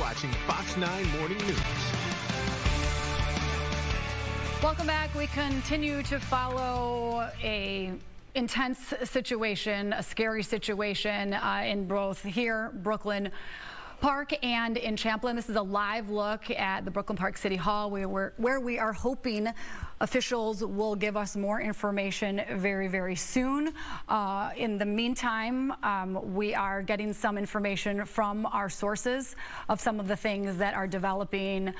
watching Fox 9 Morning News. Welcome back. We continue to follow a intense situation, a scary situation in both here, Brooklyn Park, and in Champlin. This is a live look at the Brooklyn Park City Hall where we are hoping officials will give us more information very, very soon. In the meantime, we are getting some information from our sources of some of the things that are developing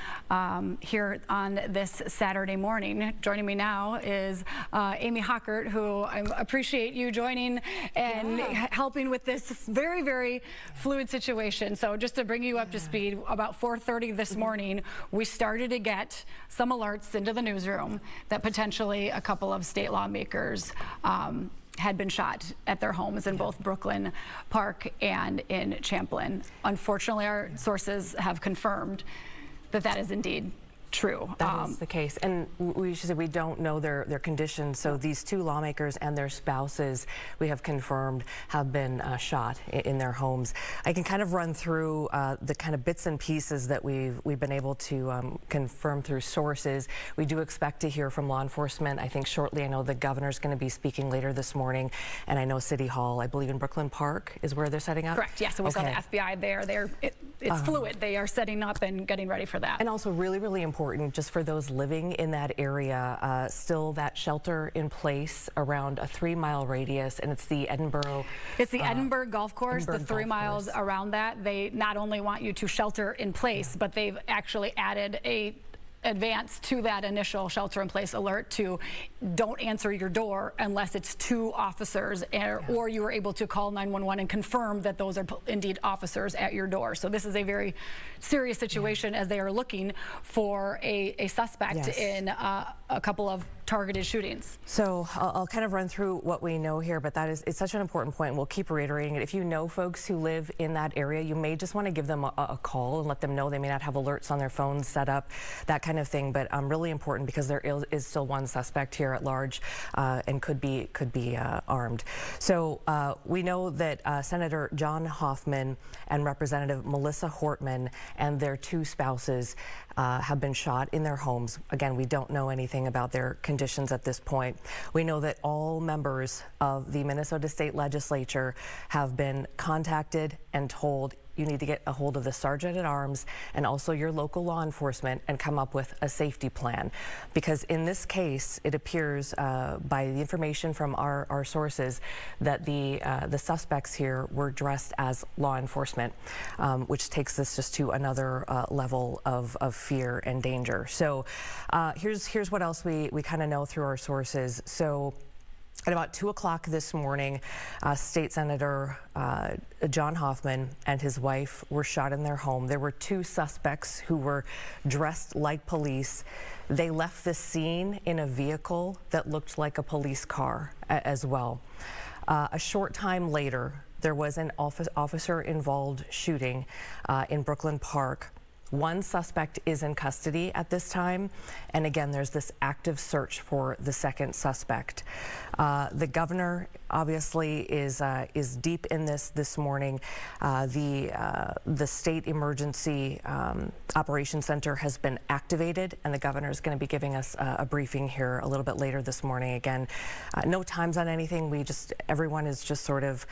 here on this Saturday morning. Joining me now is Amy Hockert, who I appreciate you joining and helping with this very, very fluid situation. So just to bring you up to speed, about 4:30 this morning, we started to get some alerts into the newsroom that potentially a couple of state lawmakers had been shot at their homes in both Brooklyn Park and in Champlin. Unfortunately, our sources have confirmed that that is indeed true. That is the case, and we should say we don't know their conditions. So these two lawmakers and their spouses, we have confirmed, have been shot in their homes. I can kind of run through the kind of bits and pieces that we've been able to confirm through sources. We do expect to hear from law enforcement, I think, shortly. I know the governor's going to be speaking later this morning, and I know City Hall, I believe in Brooklyn Park, is where they're setting up. Correct. Yes. Yeah, so we saw the FBI there. It's fluid. They are setting up and getting ready for that. And also really, really important just for those living in that area, still that shelter in place around a 3-mile radius, and it's the Edinburgh. It's the Edinburgh Golf Course, the 3 miles around that. They not only want you to shelter in place, but they've actually added a advance to that initial shelter-in-place alert to don't answer your door unless it's 2 officers, or you are able to call 911 and confirm that those are indeed officers at your door. So this is a very serious situation as they are looking for a suspect in a couple of targeted shootings. So I'll kind of run through what we know here, but it's such an important point, and we'll keep reiterating it. If you know folks who live in that area, you may just want to give them a call and let them know. They may not have alerts on their phones set up, that kind of thing, but really important because there is still one suspect here at large and could be armed. So we know that Senator John Hoffman and Representative Melissa Hortman and their 2 spouses have been shot in their homes. Again, we don't know anything about their conditions at this point. We know that all members of the Minnesota State Legislature have been contacted and told you need to get a hold of the Sergeant at Arms and also your local law enforcement and come up with a safety plan. Because in this case, it appears by the information from our sources that the suspects here were dressed as law enforcement, which takes this just to another level of fear and danger. So here's what else we kind of know through our sources. So at about 2 o'clock this morning, State Senator John Hoffman and his wife were shot in their home. There were 2 suspects who were dressed like police. They left the scene in a vehicle that looked like a police car as well. A short time later, there was an officer-involved shooting in Brooklyn Park. 1 suspect is in custody at this time, and again, there's this active search for the 2nd suspect. The governor obviously is deep in this morning. The State Emergency Operations Center has been activated, and the governor is going to be giving us a briefing here a little bit later this morning. Again, no times on anything. Everyone is just sort of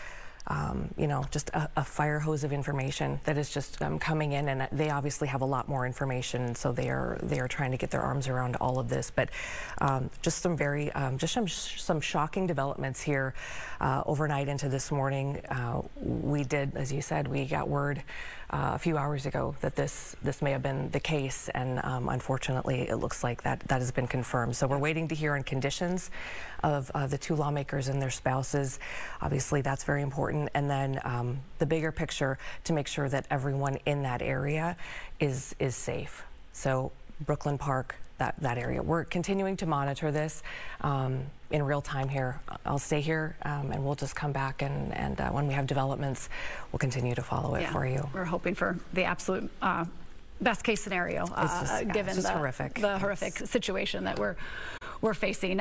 you know, just a fire hose of information that is just coming in, and they obviously have a lot more information, so they are trying to get their arms around all of this. But just some very some shocking developments here overnight into this morning. We did, as you said, we got word a few hours ago that this may have been the case, and unfortunately it looks like that has been confirmed. So we're waiting to hear on conditions of the 2 lawmakers and their spouses. Obviously that's very important, and then the bigger picture to make sure that everyone in that area is safe. So Brooklyn Park, that area. We're continuing to monitor this in real time here. I'll stay here and we'll just come back, and when we have developments, we'll continue to follow it for you. We're hoping for the absolute best case scenario, given the horrific situation that we're facing.